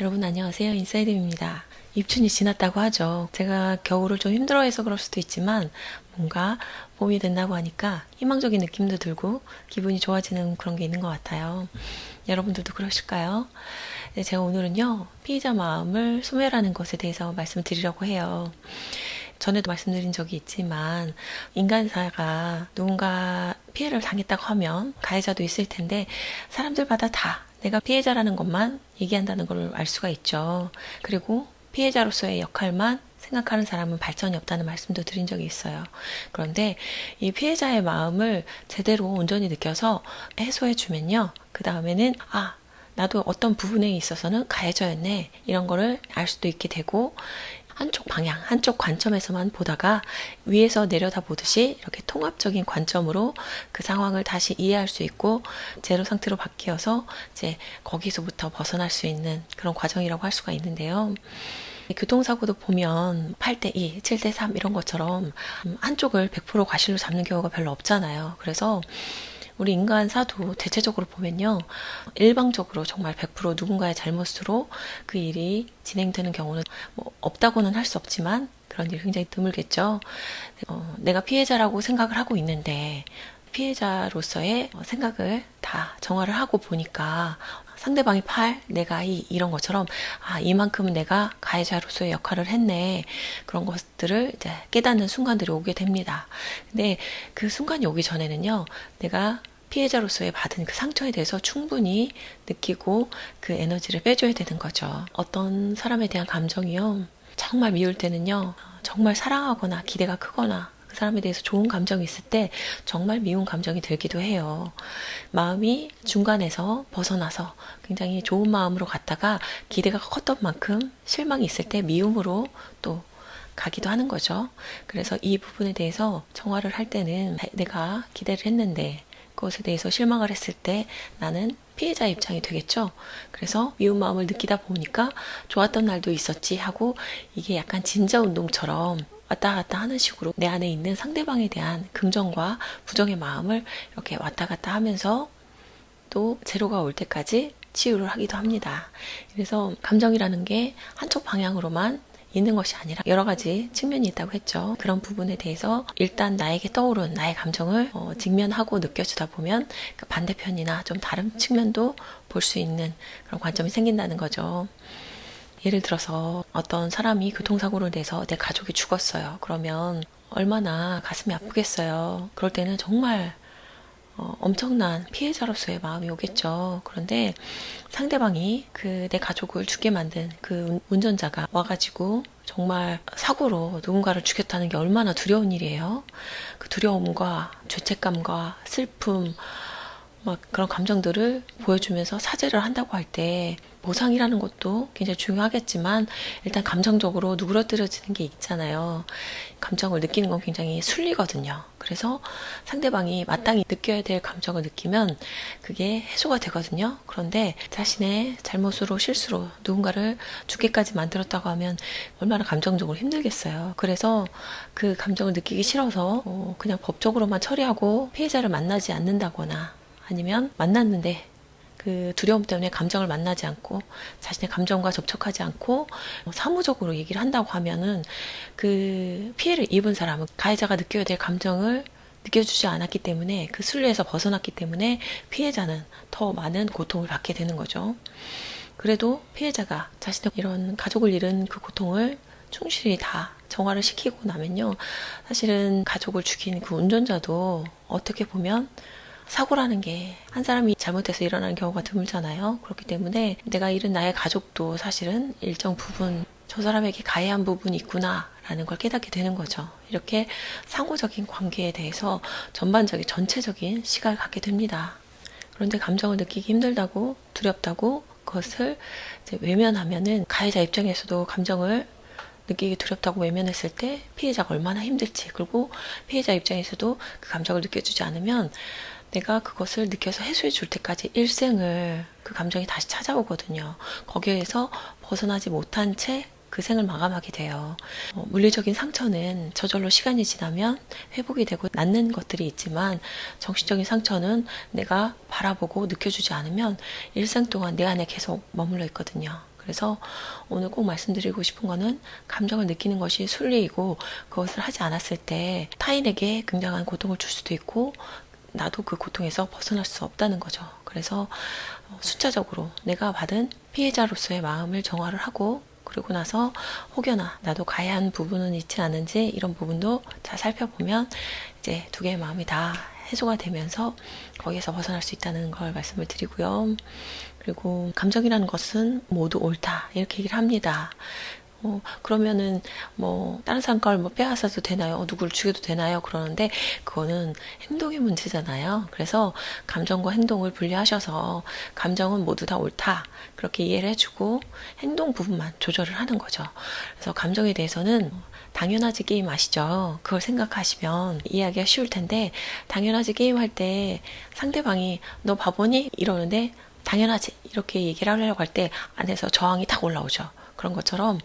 여러분 안녕하세요. 인사이드입니다. 입춘이 지났다고 하죠. 제가 겨울을 좀 힘들어해서 그럴 수도 있지만 뭔가 봄이 된다고 하니까 희망적인 느낌도 들고 기분이 좋아지는 그런 게 있는 것 같아요. 여러분들도 그러실까요? 네, 제가 오늘은요. 피해자 마음을 소멸하는 것에 대해서 말씀드리려고 해요. 전에도 말씀드린 적이 있지만 인간사가 누군가 피해를 당했다고 하면 가해자도 있을 텐데 사람들마다 다 내가 피해자라는 것만 얘기한다는 걸 알 수가 있죠. 그리고 피해자로서의 역할만 생각하는 사람은 발전이 없다는 말씀도 드린 적이 있어요. 그런데 이 피해자의 마음을 제대로 온전히 느껴서 해소해 주면요. 그 다음에는 나도 어떤 부분에 있어서는 가해자였네. 이런 거를 알 수도 있게 되고 한쪽 방향, 한쪽 관점에서만 보다가 위에서 내려다 보듯이 이렇게 통합적인 관점으로 그 상황을 다시 이해할 수 있고 제로 상태로 바뀌어서 이제 거기서부터 벗어날 수 있는 그런 과정이라고 할 수가 있는데요. 교통사고도 보면 8대2, 7대3 이런 것처럼 한쪽을 100% 과실로 잡는 경우가 별로 없잖아요. 그래서 우리 인간사도 대체적으로 보면요. 일방적으로 정말 100% 누군가의 잘못으로 그 일이 진행되는 경우는 없다고는 할 수 없지만 그런 일이 굉장히 드물겠죠. 내가 피해자라고 생각을 하고 있는데 피해자로서의 생각을 다 정화를 하고 보니까 상대방이 8, 내가 2 이런 것처럼 이만큼은 내가 가해자로서의 역할을 했네. 그런 것들을 이제 깨닫는 순간들이 오게 됩니다. 근데 그 순간이 오기 전에는요. 내가 피해자로서의 받은 그 상처에 대해서 충분히 느끼고 그 에너지를 빼줘야 되는 거죠. 어떤 사람에 대한 감정이요. 정말 미울 때는요. 정말 사랑하거나 기대가 크거나 그 사람에 대해서 좋은 감정이 있을 때 정말 미운 감정이 들기도 해요. 마음이 중간에서 벗어나서 굉장히 좋은 마음으로 갔다가 기대가 컸던 만큼 실망이 있을 때 미움으로 또 가기도 하는 거죠. 그래서 이 부분에 대해서 정화를 할 때는 내가 기대를 했는데 그것에 대해서 실망을 했을 때 나는 피해자 입장이 되겠죠. 그래서 미운 마음을 느끼다 보니까 좋았던 날도 있었지 하고 이게 약간 진자 운동처럼 왔다 갔다 하는 식으로 내 안에 있는 상대방에 대한 긍정과 부정의 마음을 이렇게 왔다 갔다 하면서 또 제로가 올 때까지 치유를 하기도 합니다. 그래서 감정이라는 게 한쪽 방향으로만 있는 것이 아니라 여러 가지 측면이 있다고 했죠. 그런 부분에 대해서 일단 나에게 떠오른 나의 감정을 직면하고 느껴주다 보면 그 반대편이나 좀 다른 측면도 볼 수 있는 그런 관점이 생긴다는 거죠. 예를 들어서 어떤 사람이 교통사고를 내서 내 가족이 죽었어요. 그러면 얼마나 가슴이 아프겠어요. 그럴 때는 정말 엄청난 피해자로서의 마음이 오겠죠. 그런데 상대방이 그 내 가족을 죽게 만든 그 운전자가 와가지고 정말 사고로 누군가를 죽였다는 게 얼마나 두려운 일이에요. 그 두려움과 죄책감과 슬픔, 막 그런 감정들을 보여주면서 사죄를 한다고 할 때 보상이라는 것도 굉장히 중요하겠지만 일단 감정적으로 누그러뜨려지는 게 있잖아요. 감정을 느끼는 건 굉장히 순리거든요. 그래서 상대방이 마땅히 느껴야 될 감정을 느끼면 그게 해소가 되거든요. 그런데 자신의 잘못으로 실수로 누군가를 죽게까지 만들었다고 하면 얼마나 감정적으로 힘들겠어요. 그래서 그 감정을 느끼기 싫어서 그냥 법적으로만 처리하고 피해자를 만나지 않는다거나 아니면 만났는데 그 두려움 때문에 감정을 만나지 않고 자신의 감정과 접촉하지 않고 사무적으로 얘기를 한다고 하면은 그 피해를 입은 사람은 가해자가 느껴야 될 감정을 느껴주지 않았기 때문에 그 순리에서 벗어났기 때문에 피해자는 더 많은 고통을 받게 되는 거죠. 그래도 피해자가 자신의 이런 가족을 잃은 그 고통을 충실히 다 정화를 시키고 나면요. 사실은 가족을 죽인 그 운전자도 어떻게 보면 사고라는 게 한 사람이 잘못해서 일어나는 경우가 드물잖아요. 그렇기 때문에 내가 잃은 나의 가족도 사실은 일정 부분 저 사람에게 가해한 부분이 있구나라는 걸 깨닫게 되는 거죠. 이렇게 상호적인 관계에 대해서 전반적인 전체적인 시각을 갖게 됩니다. 그런데 감정을 느끼기 힘들다고 두렵다고 그것을 이제 외면하면은 가해자 입장에서도 감정을 느끼기 두렵다고 외면했을 때 피해자가 얼마나 힘들지, 그리고 피해자 입장에서도 그 감정을 느껴주지 않으면 내가 그것을 느껴서 해소해 줄 때까지 일생을 그 감정이 다시 찾아오거든요. 거기에서 벗어나지 못한 채 그 생을 마감하게 돼요. 물리적인 상처는 저절로 시간이 지나면 회복이 되고 낫는 것들이 있지만 정신적인 상처는 내가 바라보고 느껴주지 않으면 일생 동안 내 안에 계속 머물러 있거든요. 그래서 오늘 꼭 말씀드리고 싶은 거는 감정을 느끼는 것이 순리이고 그것을 하지 않았을 때 타인에게 굉장한 고통을 줄 수도 있고 나도 그 고통에서 벗어날 수 없다는 거죠. 그래서 순차적으로 내가 받은 피해자로서의 마음을 정화를 하고 그리고 나서 혹여나 나도 가해한 부분은 있지 않은지 이런 부분도 잘 살펴보면 이제 두 개의 마음이 다 해소가 되면서 거기에서 벗어날 수 있다는 걸 말씀을 드리고요. 그리고 감정이라는 것은 모두 옳다 이렇게 얘기를 합니다. 그러면은 다른 사람 걸 빼앗아도 되나요? 누구를 죽여도 되나요? 그러는데 그거는 행동의 문제잖아요. 그래서 감정과 행동을 분리하셔서 감정은 모두 다 옳다 그렇게 이해를 해주고 행동 부분만 조절을 하는 거죠. 그래서 감정에 대해서는 당연하지 게임 아시죠? 그걸 생각하시면 이해하기가 쉬울 텐데 당연하지 게임 할 때 상대방이 너 바보니? 이러는데 당연하지 이렇게 얘기를 하려고 할 때 안에서 저항이 탁 올라오죠. 그런 것처럼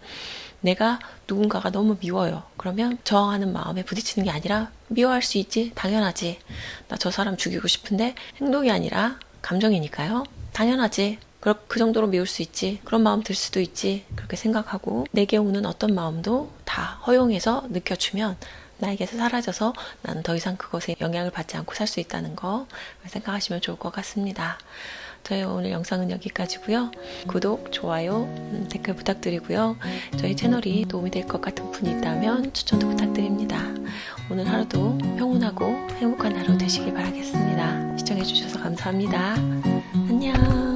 내가 누군가가 너무 미워요. 그러면 저항하는 마음에 부딪히는 게 아니라 미워할 수 있지 당연하지 나 저 사람 죽이고 싶은데 행동이 아니라 감정이니까요. 당연하지 그 정도로 미울 수 있지 그런 마음 들 수도 있지 그렇게 생각하고 내게 오는 어떤 마음도 다 허용해서 느껴주면 나에게서 사라져서 나는 더 이상 그것에 영향을 받지 않고 살 수 있다는 거 생각하시면 좋을 것 같습니다. 저희 오늘 영상은 여기까지고요. 구독, 좋아요, 댓글 부탁드리고요. 저희 채널이 도움이 될 것 같은 분이 있다면 추천도 부탁드립니다. 오늘 하루도 평온하고 행복한 하루 되시길 바라겠습니다. 시청해주셔서 감사합니다. 안녕.